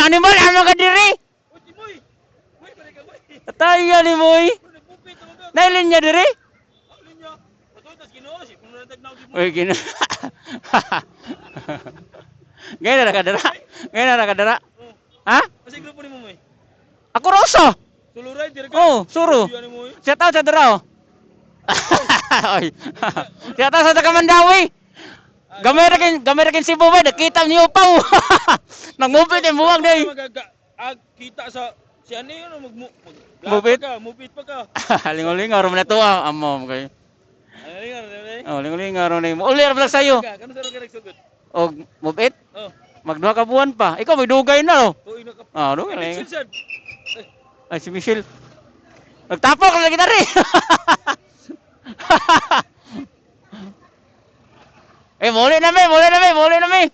animal amo ka diri. Uy, Moy! Moy, balik ka, Moy! Tayo ni moy. Bro, nagpupit ako ka! Nailin niya diri. Ang linya! Patuloy, tas ginoo siya. Kung natagnaw di mo. Uy gina. Gaya na kadara. Gaya na kadara. Oh. Ha? Kasi grupo ni mo, Moy. Ako roso. Suluray, dire ka. Oh, suro. Siya ni Moy. Siya tao sa dara oh. Oy. Siya tao sa Kamandawi. Gamay ra kin si Bubay, nakita niyo pa. Nagmupit yung buwag day. Kita sa si ano yun, Mupit? Mupit pa ka. Lingo-lingo ro na to ah, amom kay. Ano nga, ano Oh, lingo-lingo ro ni. Uli ra pala sayo. Kano sa ka nagsugod? Og mupit? Oh, Magduha ka buwan pa. Ikaw may dugay na oh. tuloy na ka. Ah, dugay lang. Chill sad. Ay si Michelle. Nagtapok lagi na rin. Muli na may.